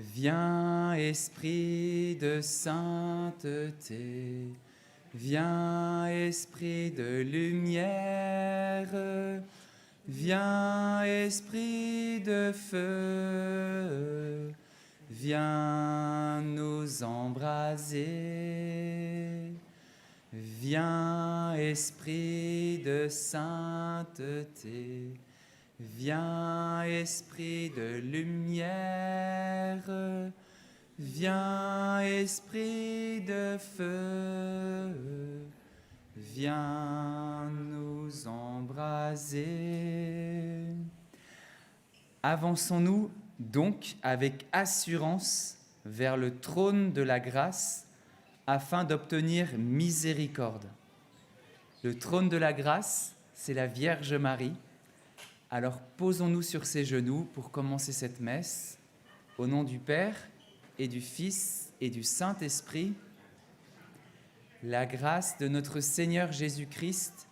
Viens, Esprit de sainteté, viens, Esprit de lumière, viens, Esprit de feu, viens nous embraser. Viens, Esprit de sainteté, viens, Esprit de lumière, viens, Esprit de feu, viens nous embraser. Avançons-nous donc avec assurance vers le trône de la grâce afin d'obtenir miséricorde. Le trône de la grâce, c'est la Vierge Marie. Alors posons-nous sur ses genoux pour commencer cette messe. Au nom du Père et du Fils et du Saint-Esprit, la grâce de notre Seigneur Jésus-Christ,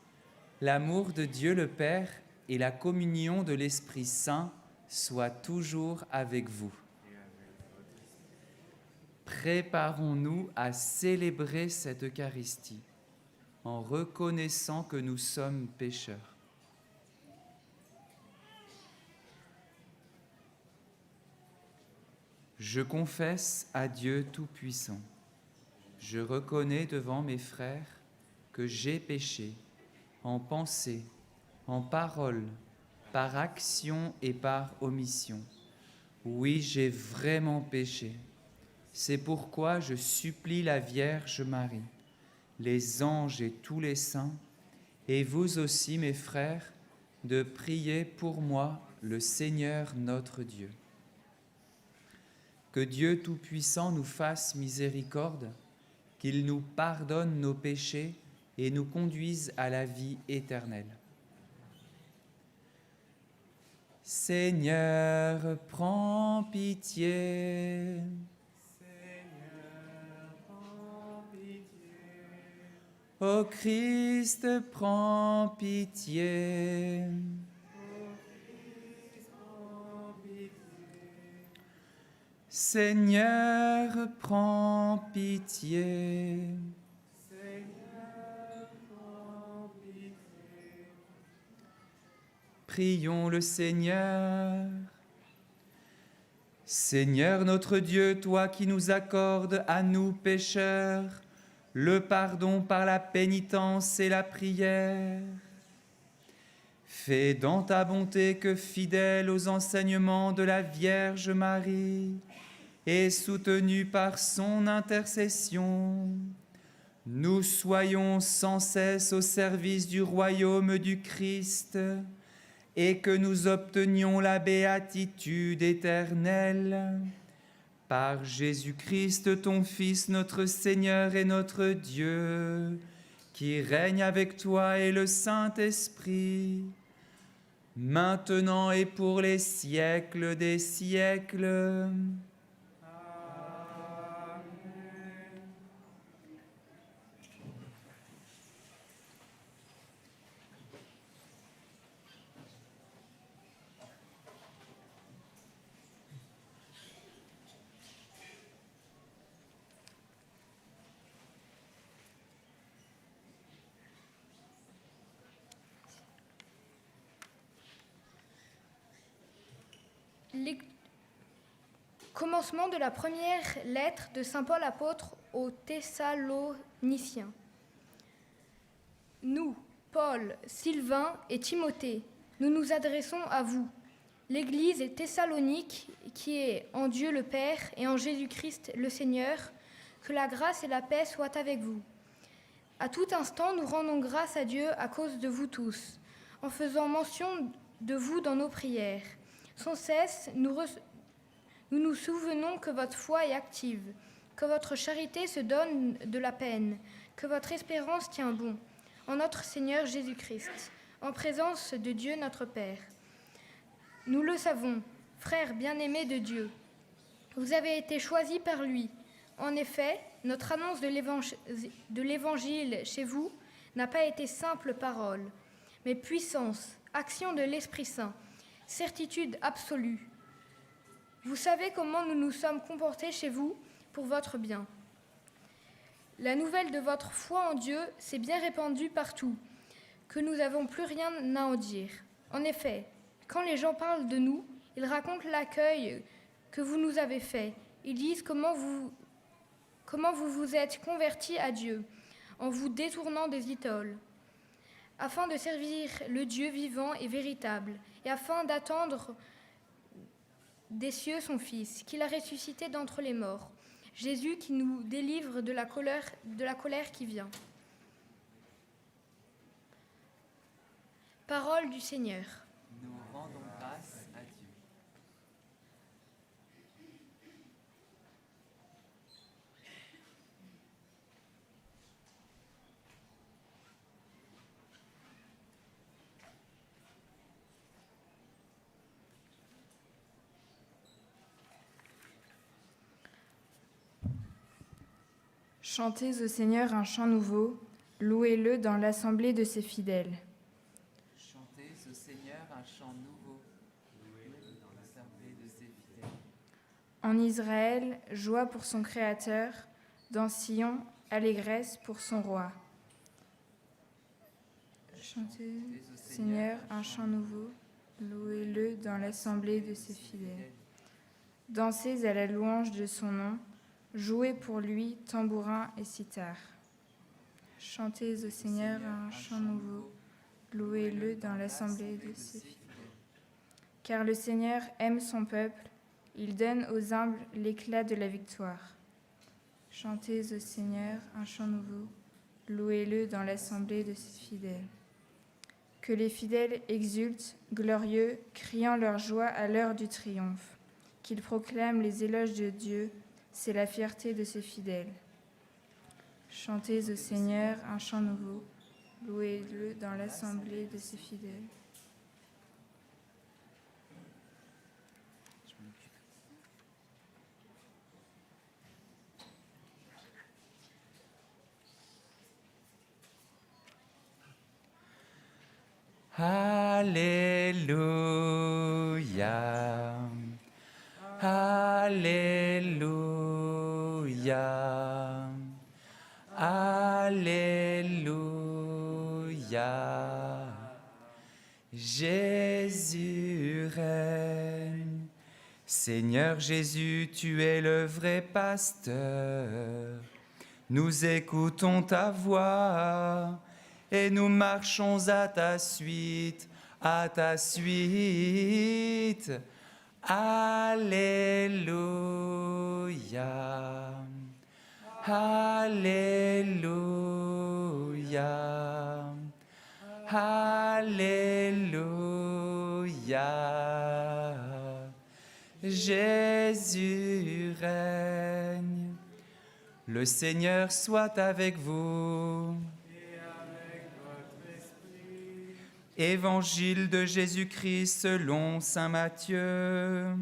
l'amour de Dieu le Père et la communion de l'Esprit Saint soient toujours avec vous. Préparons-nous à célébrer cette Eucharistie en reconnaissant que nous sommes pécheurs. Je confesse à Dieu Tout-Puissant. Je reconnais devant mes frères que j'ai péché en pensée, en parole, par action et par omission. Oui, j'ai vraiment péché. C'est pourquoi je supplie la Vierge Marie, les anges et tous les saints, et vous aussi, mes frères, de prier pour moi le Seigneur notre Dieu. Que Dieu Tout-Puissant nous fasse miséricorde, qu'il nous pardonne nos péchés et nous conduise à la vie éternelle. Seigneur, prends pitié. Seigneur, prends pitié. Ô Christ, prends pitié. Seigneur, prends pitié. Seigneur, prends pitié. Prions le Seigneur. Seigneur notre Dieu, toi qui nous accordes à nous pécheurs le pardon par la pénitence et la prière, fais dans ta bonté que, fidèle aux enseignements de la Vierge Marie, et soutenus par son intercession, nous soyons sans cesse au service du royaume du Christ et que nous obtenions la béatitude éternelle. Par Jésus-Christ, ton Fils, notre Seigneur et notre Dieu, qui règne avec toi et le Saint-Esprit, maintenant et pour les siècles des siècles. Commencement de la première lettre de saint Paul apôtre aux Thessaloniciens. Nous, Paul, Sylvain et Timothée, nous nous adressons à vous, l'Église thessalonique qui est en Dieu le Père et en Jésus-Christ le Seigneur, que la grâce et la paix soient avec vous. À tout instant, nous rendons grâce à Dieu à cause de vous tous, en faisant mention de vous dans nos prières. Sans cesse, nous nous souvenons que votre foi est active, que votre charité se donne de la peine, que votre espérance tient bon, en notre Seigneur Jésus-Christ, en présence de Dieu notre Père. Nous le savons, frères bien-aimés de Dieu, vous avez été choisis par lui. En effet, notre annonce de l'Évangile chez vous n'a pas été simple parole, mais puissance, action de l'Esprit Saint, certitude absolue. Vous savez comment nous nous sommes comportés chez vous pour votre bien. La nouvelle de votre foi en Dieu s'est bien répandue partout, que nous n'avons plus rien à en dire. En effet, quand les gens parlent de nous, ils racontent l'accueil que vous nous avez fait. Ils disent comment vous vous êtes convertis à Dieu, en vous détournant des idoles, afin de servir le Dieu vivant et véritable, et afin d'attendre des cieux son Fils, qu'il a ressuscité d'entre les morts, Jésus qui nous délivre de la colère qui vient. Parole du Seigneur. Nous rendons grâce à Dieu. Chantez au Seigneur un chant nouveau, louez-le dans l'assemblée de ses fidèles. Chantez au Seigneur un chant nouveau, louez-le dans l'assemblée de ses fidèles. En Israël, joie pour son Créateur, dans Sion, allégresse pour son roi. Chantez au Seigneur un chant nouveau, louez-le dans l'assemblée de ses fidèles. Dansez à la louange de son nom, jouez pour lui tambourin et cithare. Chantez au Seigneur un chant nouveau, louez-le dans l'assemblée de ses fidèles. Car le Seigneur aime son peuple, il donne aux humbles l'éclat de la victoire. Chantez au Seigneur un chant nouveau, louez-le dans l'assemblée de ses fidèles. Que les fidèles exultent, glorieux, criant leur joie à l'heure du triomphe. Qu'ils proclament les éloges de Dieu, c'est la fierté de ses fidèles. Chantez au Seigneur un chant nouveau, louez-le dans l'assemblée de ses fidèles. Alléluia, Alléluia, Alléluia. Jésus règne. Seigneur Jésus, tu es le vrai pasteur. Nous écoutons ta voix et nous marchons à ta suite, à ta suite. Alléluia, Alléluia, Alléluia. Jésus règne. Le Seigneur soit avec vous. Évangile de Jésus-Christ selon saint Matthieu.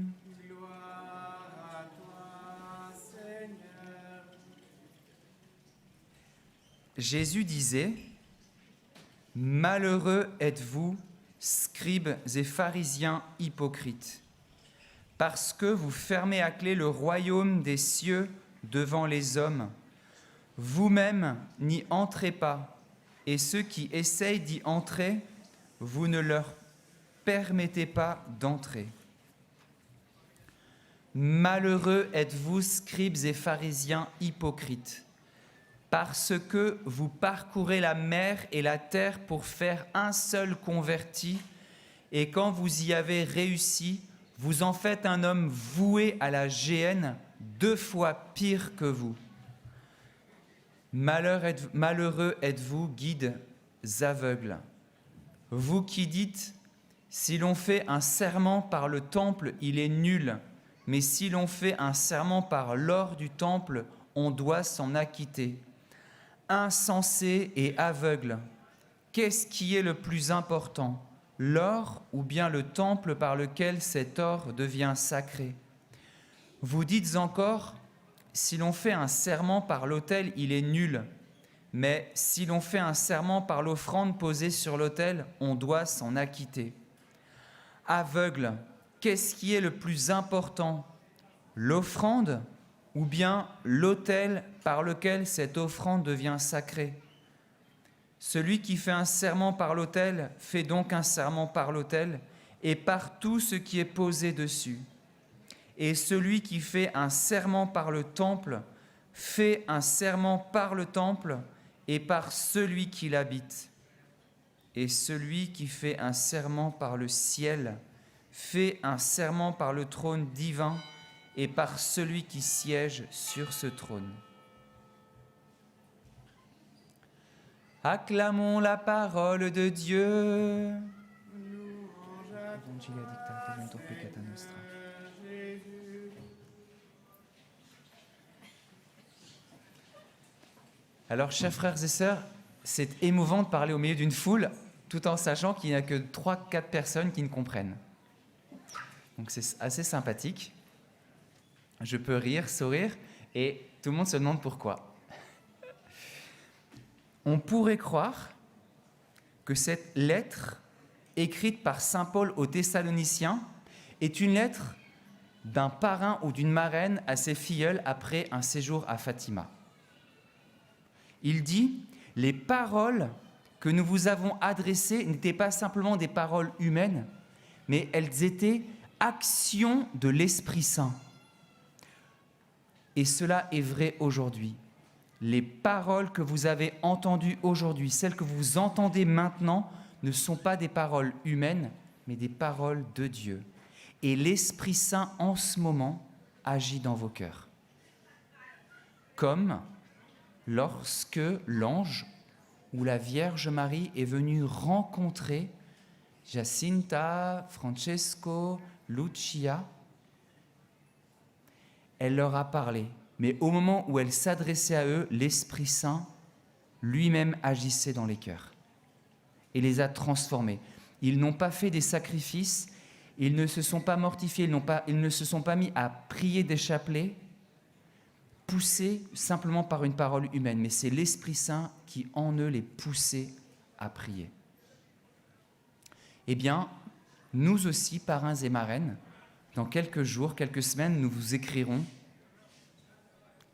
Gloire à toi, Seigneur. Jésus disait : Malheureux êtes-vous, scribes et pharisiens hypocrites, parce que vous fermez à clé le royaume des cieux devant les hommes. Vous-même n'y entrez pas, et ceux qui essayent d'y entrer, vous ne leur permettez pas d'entrer. Malheureux êtes-vous, scribes et pharisiens hypocrites, parce que vous parcourez la mer et la terre pour faire un seul converti, et quand vous y avez réussi, vous en faites un homme voué à la géhenne, 2 fois pire que vous. Malheureux êtes-vous, guides aveugles, vous qui dites, si l'on fait un serment par le temple, il est nul, mais si l'on fait un serment par l'or du temple, on doit s'en acquitter. Insensé et aveugle, qu'est-ce qui est le plus important, l'or ou bien le temple par lequel cet or devient sacré? Vous dites encore, si l'on fait un serment par l'autel, il est nul. Mais si l'on fait un serment par l'offrande posée sur l'autel, on doit s'en acquitter. Aveugle, qu'est-ce qui est le plus important, l'offrande ou bien l'autel par lequel cette offrande devient sacrée. Celui qui fait un serment par l'autel fait donc un serment par l'autel et par tout ce qui est posé dessus. Et celui qui fait un serment par le temple fait un serment par le temple et par celui qui l'habite. Et celui qui fait un serment par le ciel fait un serment par le trône divin et par celui qui siège sur ce trône. Acclamons la parole de Dieu. Alors, chers frères et sœurs, c'est émouvant de parler au milieu d'une foule tout en sachant qu'il n'y a que 3-4 personnes qui ne comprennent. Donc c'est assez sympathique. Je peux rire, sourire, et tout le monde se demande pourquoi. On pourrait croire que cette lettre, écrite par saint Paul aux Thessaloniciens, est une lettre d'un parrain ou d'une marraine à ses filleuls après un séjour à Fatima. Il dit « Les paroles que nous vous avons adressées n'étaient pas simplement des paroles humaines, mais elles étaient actions de l'Esprit Saint. » Et cela est vrai aujourd'hui. Les paroles que vous avez entendues aujourd'hui, celles que vous entendez maintenant, ne sont pas des paroles humaines, mais des paroles de Dieu. Et l'Esprit Saint, en ce moment, agit dans vos cœurs. Comme lorsque l'ange ou la Vierge Marie est venue rencontrer Jacinta, Francesco, Lucia, elle leur a parlé. Mais au moment où elle s'adressait à eux, l'Esprit Saint lui-même agissait dans les cœurs et les a transformés. Ils n'ont pas fait des sacrifices, ils ne se sont pas mortifiés, ils ne se sont pas mis à prier des chapelets, poussés simplement par une parole humaine, mais c'est l'Esprit Saint qui en eux les poussait à prier. Eh bien, nous aussi, parrains et marraines, dans quelques jours, quelques semaines, nous vous écrirons.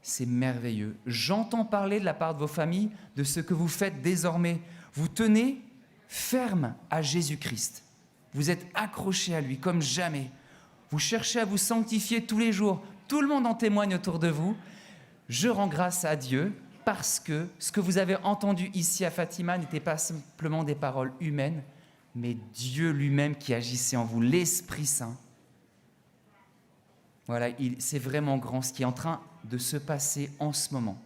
C'est merveilleux. J'entends parler de la part de vos familles de ce que vous faites désormais. Vous tenez ferme à Jésus-Christ. Vous êtes accrochés à lui comme jamais. Vous cherchez à vous sanctifier tous les jours. Tout le monde en témoigne autour de vous. Je rends grâce à Dieu parce que ce que vous avez entendu ici à Fatima n'était pas simplement des paroles humaines, mais Dieu lui-même qui agissait en vous, l'Esprit Saint. Voilà, c'est vraiment grand ce qui est en train de se passer en ce moment.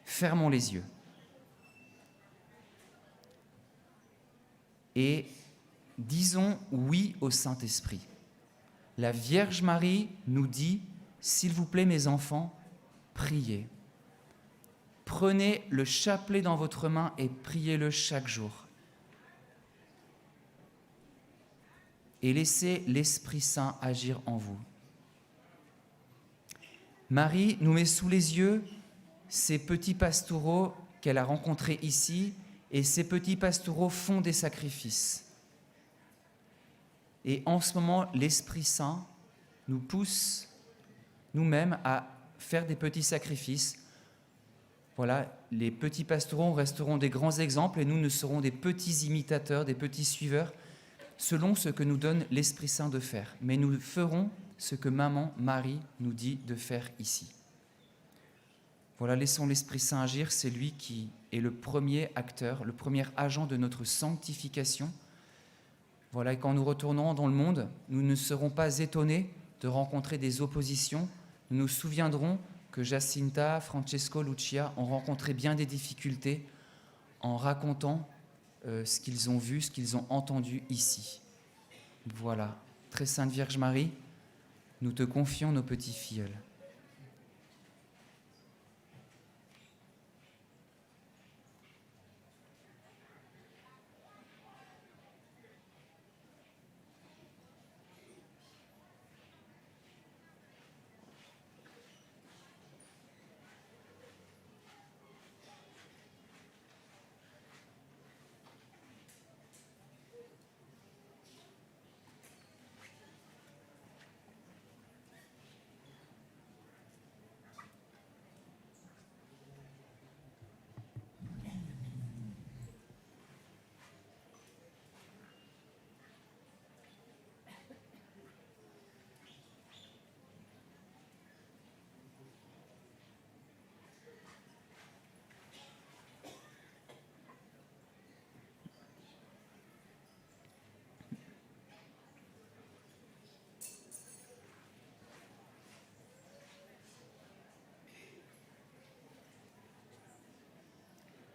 Fermons les yeux. Et disons oui au Saint-Esprit. La Vierge Marie nous dit, s'il vous plaît mes enfants, priez. Prenez le chapelet dans votre main et priez-le chaque jour. Et laissez l'Esprit Saint agir en vous. Marie nous met sous les yeux ces petits pastoureaux qu'elle a rencontrés ici, et ces petits pastoureaux font des sacrifices. Et en ce moment, l'Esprit Saint nous pousse nous-mêmes à faire des petits sacrifices. Voilà, les petits pastoureaux resteront des grands exemples et nous ne serons des petits imitateurs, des petits suiveurs, selon ce que nous donne l'Esprit Saint de faire. Mais nous ferons ce que maman Marie nous dit de faire ici. Voilà, laissons l'Esprit Saint agir, c'est lui qui est le premier acteur, le premier agent de notre sanctification. Voilà, et quand nous retournerons dans le monde, nous ne serons pas étonnés de rencontrer des oppositions. Nous nous souviendrons que Jacinta, Francesco, Lucia ont rencontré bien des difficultés en racontant ce qu'ils ont vu, ce qu'ils ont entendu ici. Voilà, très sainte Vierge Marie, nous te confions nos petits filleuls.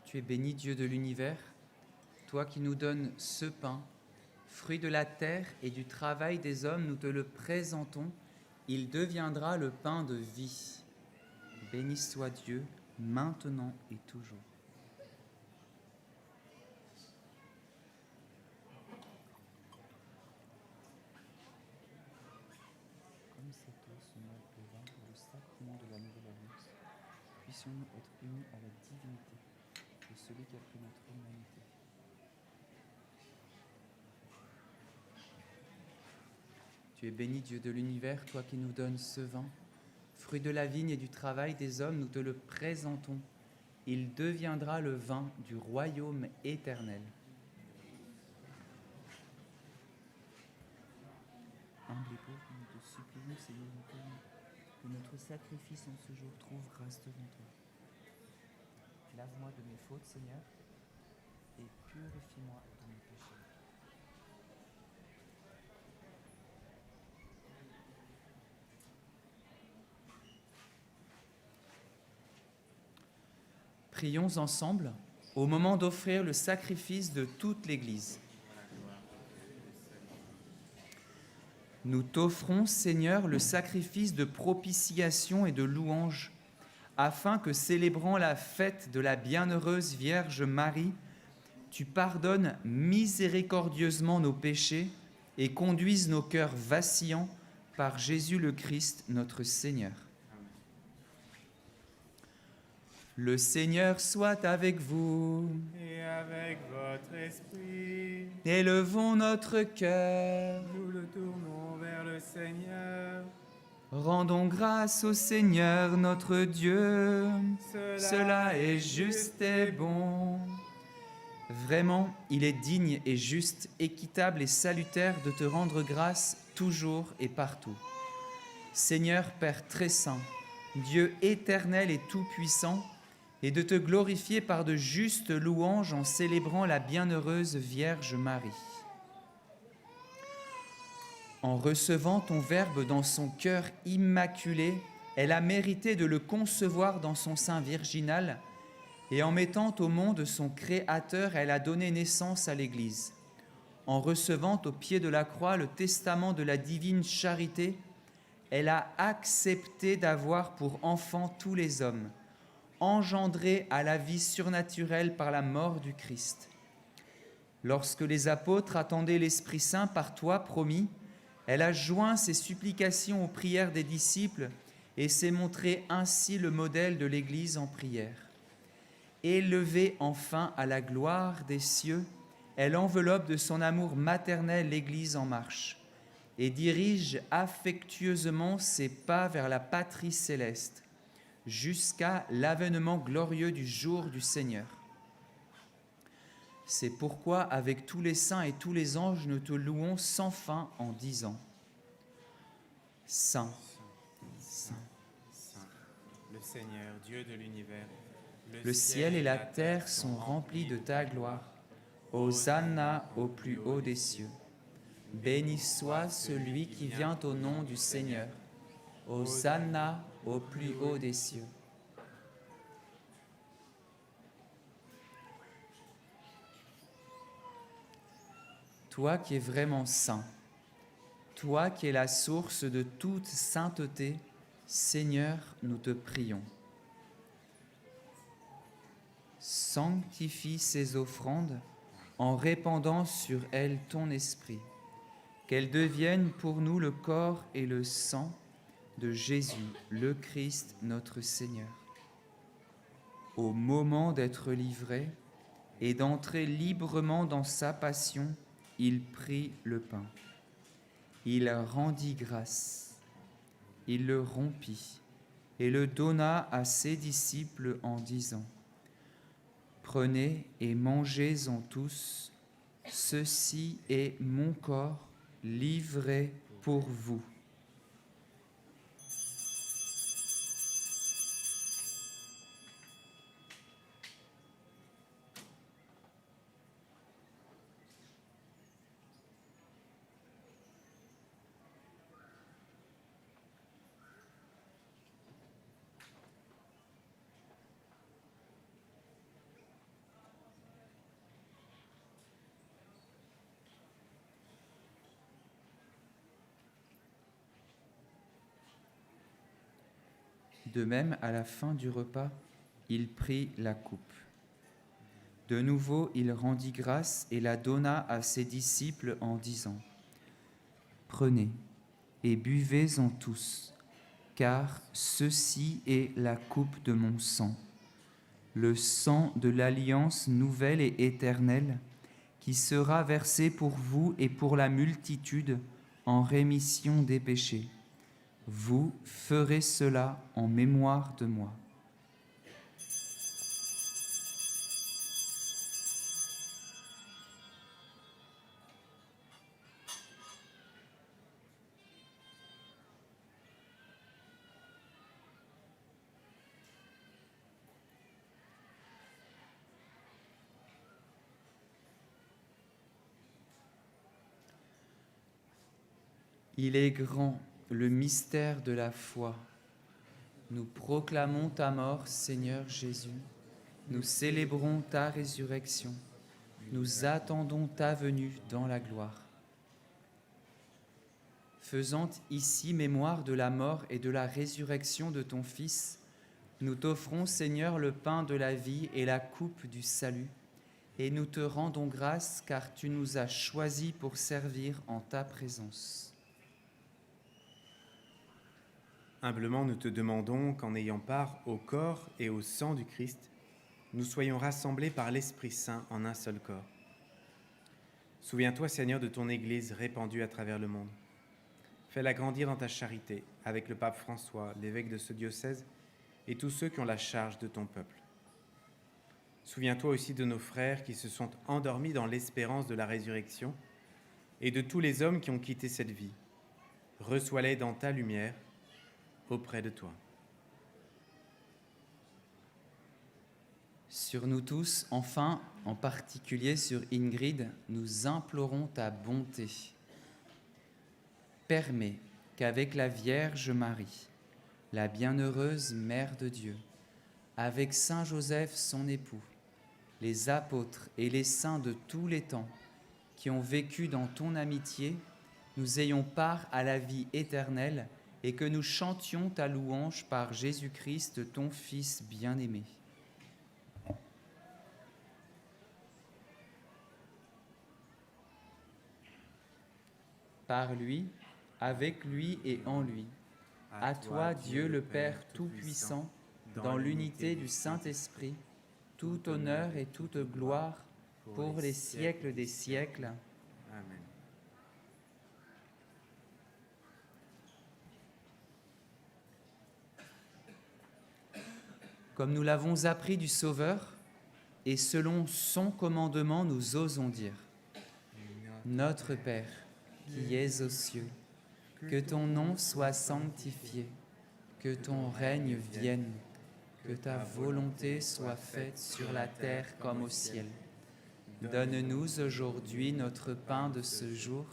Tu es béni, Dieu de l'univers, toi qui nous donnes ce pain, fruit de la terre et du travail des hommes, nous te le présentons. Il deviendra le pain de vie. Béni soit Dieu, maintenant et toujours. Comme cette eau se mêle au vin pour le sacrement de la nouvelle alliance, puissions-nous être unis à la divinité de celui qui a pris notre humanité. Tu es béni, Dieu de l'univers, toi qui nous donnes ce vin, fruit de la vigne et du travail des hommes, nous te le présentons. Il deviendra le vin du royaume éternel. Humble et pauvre, nous te supplions, Seigneur, que notre sacrifice en ce jour trouve grâce devant toi. Lave-moi de mes fautes, Seigneur, et purifie-moi de mes péchés. Prions ensemble au moment d'offrir le sacrifice de toute l'Église. Nous t'offrons, Seigneur, le sacrifice de propitiation et de louange, afin que, célébrant la fête de la bienheureuse Vierge Marie, tu pardonnes miséricordieusement nos péchés et conduises nos cœurs vacillants par Jésus le Christ, notre Seigneur. Le Seigneur soit avec vous. Et avec votre esprit, Élevons notre cœur. nous le tournons vers le Seigneur. Rendons grâce au Seigneur notre Dieu. Cela est juste et bon. Vraiment, il est digne et juste, équitable et salutaire de te rendre grâce toujours et partout. Seigneur Père très saint, Dieu éternel et tout-puissant, et de te glorifier par de justes louanges en célébrant la bienheureuse Vierge Marie. En recevant ton Verbe dans son cœur immaculé, elle a mérité de le concevoir dans son sein virginal, et en mettant au monde son Créateur, elle a donné naissance à l'Église. En recevant au pied de la croix le testament de la divine charité, elle a accepté d'avoir pour enfants tous les hommes, engendrés à la vie surnaturelle par la mort du Christ. Lorsque les apôtres attendaient l'Esprit Saint par toi promis, elle a joint ses supplications aux prières des disciples et s'est montrée ainsi le modèle de l'Église en prière. Élevée enfin à la gloire des cieux, elle enveloppe de son amour maternel l'Église en marche et dirige affectueusement ses pas vers la patrie céleste, jusqu'à l'avènement glorieux du jour du Seigneur. C'est pourquoi, avec tous les saints et tous les anges, nous te louons sans fin en disant : Saint, Saint, Saint, le Seigneur, Dieu de l'univers, le ciel et la terre sont remplis de ta gloire. Hosanna au plus haut des cieux. Béni soit celui qui vient au nom du Seigneur. Hosanna au plus haut des cieux. Toi qui es vraiment saint, toi qui es la source de toute sainteté, Seigneur, nous te prions. Sanctifie ces offrandes en répandant sur elles ton esprit, qu'elles deviennent pour nous le corps et le sang de Jésus, le Christ, notre Seigneur. Au moment d'être livré et d'entrer librement dans sa passion, il prit le pain. Il rendit grâce. Il le rompit et le donna à ses disciples en disant : Prenez et mangez-en tous, ceci est mon corps livré pour vous. De même, à la fin du repas, il prit la coupe. De nouveau, il rendit grâce et la donna à ses disciples en disant : « Prenez et buvez-en tous, car ceci est la coupe de mon sang, le sang de l'alliance nouvelle et éternelle, qui sera versé pour vous et pour la multitude en rémission des péchés. Vous ferez cela en mémoire de moi. » Il est grand, le mystère de la foi. Nous proclamons ta mort, Seigneur Jésus. Nous célébrons ta résurrection. Nous attendons ta venue dans la gloire. Faisant ici mémoire de la mort et de la résurrection de ton Fils, nous t'offrons, Seigneur, le pain de la vie et la coupe du salut, et nous te rendons grâce car tu nous as choisis pour servir en ta présence. Humblement, nous te demandons qu'en ayant part au corps et au sang du Christ, nous soyons rassemblés par l'Esprit Saint en un seul corps. Souviens-toi, Seigneur, de ton Église répandue à travers le monde. Fais-la grandir dans ta charité avec le pape François, l'évêque de ce diocèse, et tous ceux qui ont la charge de ton peuple. Souviens-toi aussi de nos frères qui se sont endormis dans l'espérance de la résurrection et de tous les hommes qui ont quitté cette vie. Reçois-les dans ta lumière auprès de toi. Sur nous tous, enfin, en particulier sur Ingrid, nous implorons ta bonté. Permets qu'avec la Vierge Marie, la bienheureuse Mère de Dieu, avec Saint Joseph son époux, les apôtres et les saints de tous les temps qui ont vécu dans ton amitié, nous ayons part à la vie éternelle et que nous chantions ta louange par Jésus-Christ, ton Fils bien-aimé. Par lui, avec lui et en lui, à toi, Dieu le Père Tout-Puissant, dans l'unité du Saint-Esprit, tout honneur et toute gloire pour les siècles des siècles. Amen. Comme nous l'avons appris du Sauveur, et selon son commandement, nous osons dire : Notre Père, qui es aux cieux, que ton nom soit sanctifié, que ton règne vienne, que ta volonté soit faite sur la terre comme au ciel. Donne-nous aujourd'hui notre pain de ce jour.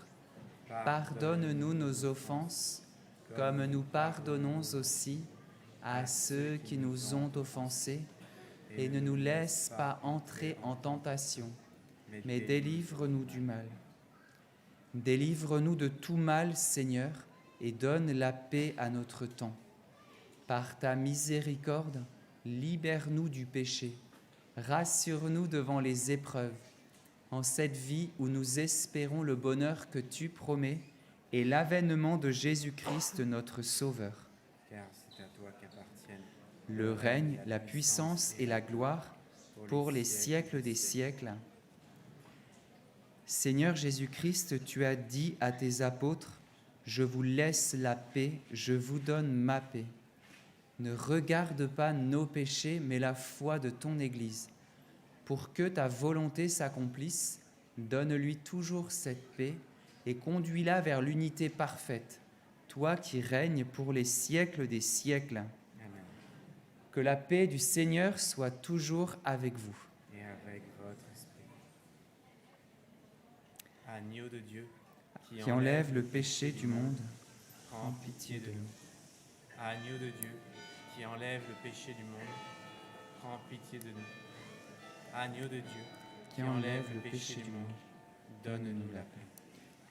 Pardonne-nous nos offenses, comme nous pardonnons aussi à ceux qui nous ont offensés, et ne nous laisse pas entrer en tentation, mais délivre-nous du mal. Délivre-nous de tout mal, Seigneur, et donne la paix à notre temps. Par ta miséricorde, libère-nous du péché, rassure-nous devant les épreuves, en cette vie où nous espérons le bonheur que tu promets et l'avènement de Jésus-Christ, notre Sauveur. Car c'est à toi qu'appartiennent Le règne, la puissance et la gloire pour les siècles des siècles. Seigneur Jésus-Christ, tu as dit à tes apôtres : Je vous laisse la paix, je vous donne ma paix. Ne regarde pas nos péchés, mais la foi de ton Église. Pour que ta volonté s'accomplisse, donne-lui toujours cette paix et conduis-la vers l'unité parfaite, toi qui règnes pour les siècles des siècles. Amen. Que la paix du Seigneur soit toujours avec vous. Et avec votre esprit. Agneau de Dieu, Qui enlève le péché du monde, prends pitié de nous. Agneau de Dieu, qui enlève le péché du monde, prends pitié de nous. Agneau de Dieu, qui enlève le péché du monde, donne-nous la paix.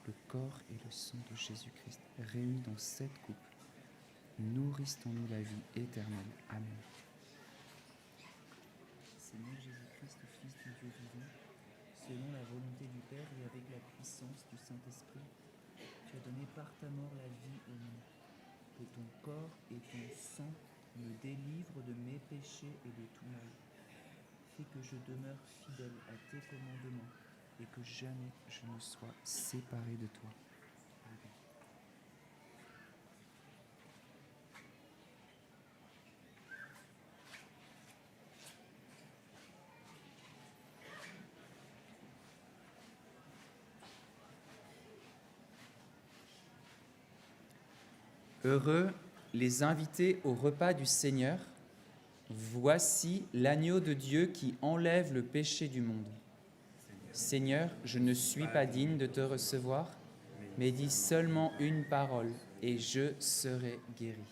Le corps et le sang de Jésus-Christ réunis dans cette coupe nourrissons-nous la vie éternelle. Amen. Seigneur Jésus-Christ, Fils du Dieu vivant, selon la volonté du Père et avec la puissance du Saint-Esprit, tu as donné par ta mort la vie au monde. Que ton corps et ton sang me délivrent de mes péchés et de tout mal. Fais que je demeure fidèle à tes commandements et que jamais je ne sois séparé de toi. Amen. Heureux les invités au repas du Seigneur. Voici l'agneau de Dieu qui enlève le péché du monde. Seigneur, je ne suis pas digne de te recevoir, mais dis seulement une parole et je serai guéri.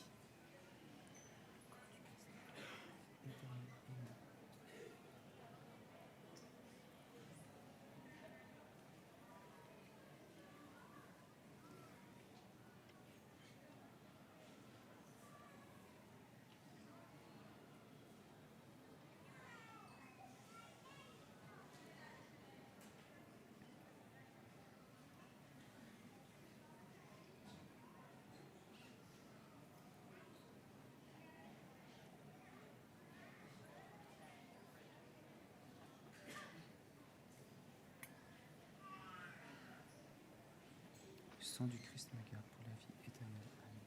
Le sang du Christ me garde pour la vie éternelle. Amen.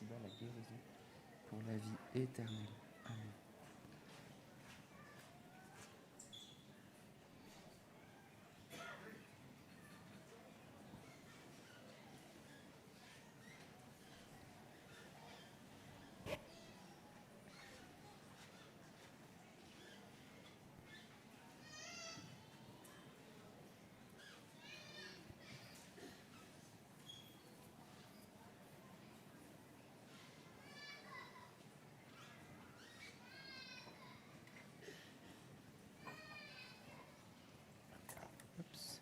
ici-bas la guérison pour la vie éternelle. Amen. Oups.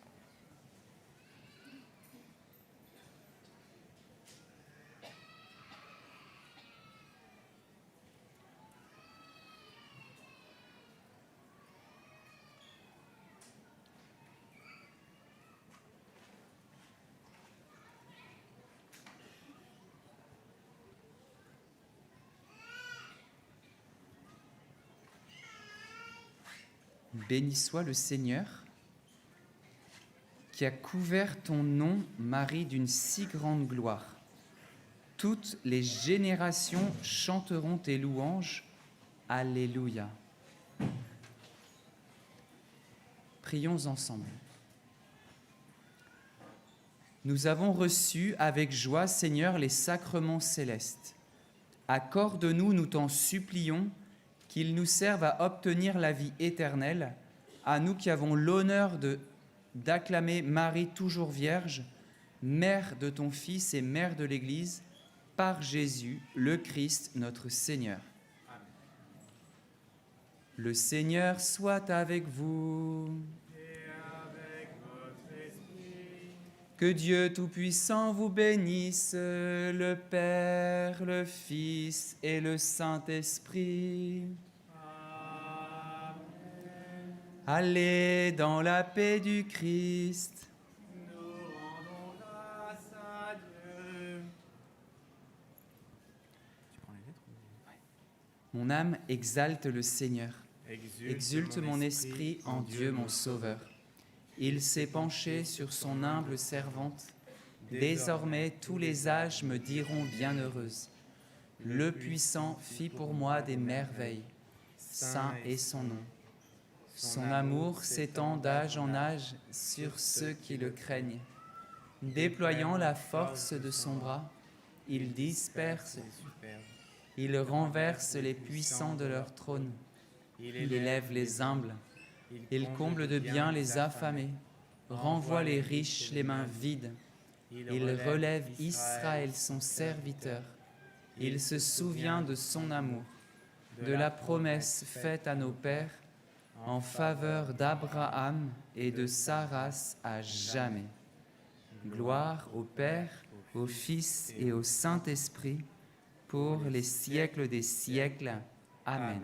Béni soit le Seigneur qui a couvert ton nom, Marie, d'une si grande gloire. Toutes les générations chanteront tes louanges. Alléluia. Prions ensemble. Nous avons reçu avec joie, Seigneur, les sacrements célestes. Accorde-nous, nous t'en supplions, qu'ils nous servent à obtenir la vie éternelle, à nous qui avons l'honneur d'acclamer Marie toujours vierge, mère de ton Fils et mère de l'Église, par Jésus, le Christ, notre Seigneur. Amen. Le Seigneur soit avec vous. Et avec votre esprit. Que Dieu Tout-Puissant vous bénisse, le Père, le Fils et le Saint-Esprit. Amen. Allez dans la paix du Christ. Nous rendons grâce à Dieu. Tu prends les lettres ou... Mon âme exalte le Seigneur. Exulte mon esprit en Dieu mon Sauveur. Il s'est penché sur son humble servante. Désormais, tous les âges me diront bienheureuse. Le Puissant fit pour moi des merveilles. Saint est son nom. Son amour s'étend d'âge en âge sur ceux qui le craignent. Déployant la force de son bras, il disperse, il renverse les puissants de leur trône. Il élève les humbles. Il comble de bien les affamés, renvoie les riches les mains vides. Il relève Israël son serviteur. Il se souvient de son amour, de la promesse faite à nos pères, en faveur d'Abraham et de sa race à jamais. Gloire au Père, au Fils et au Saint-Esprit, pour les siècles des siècles. Amen.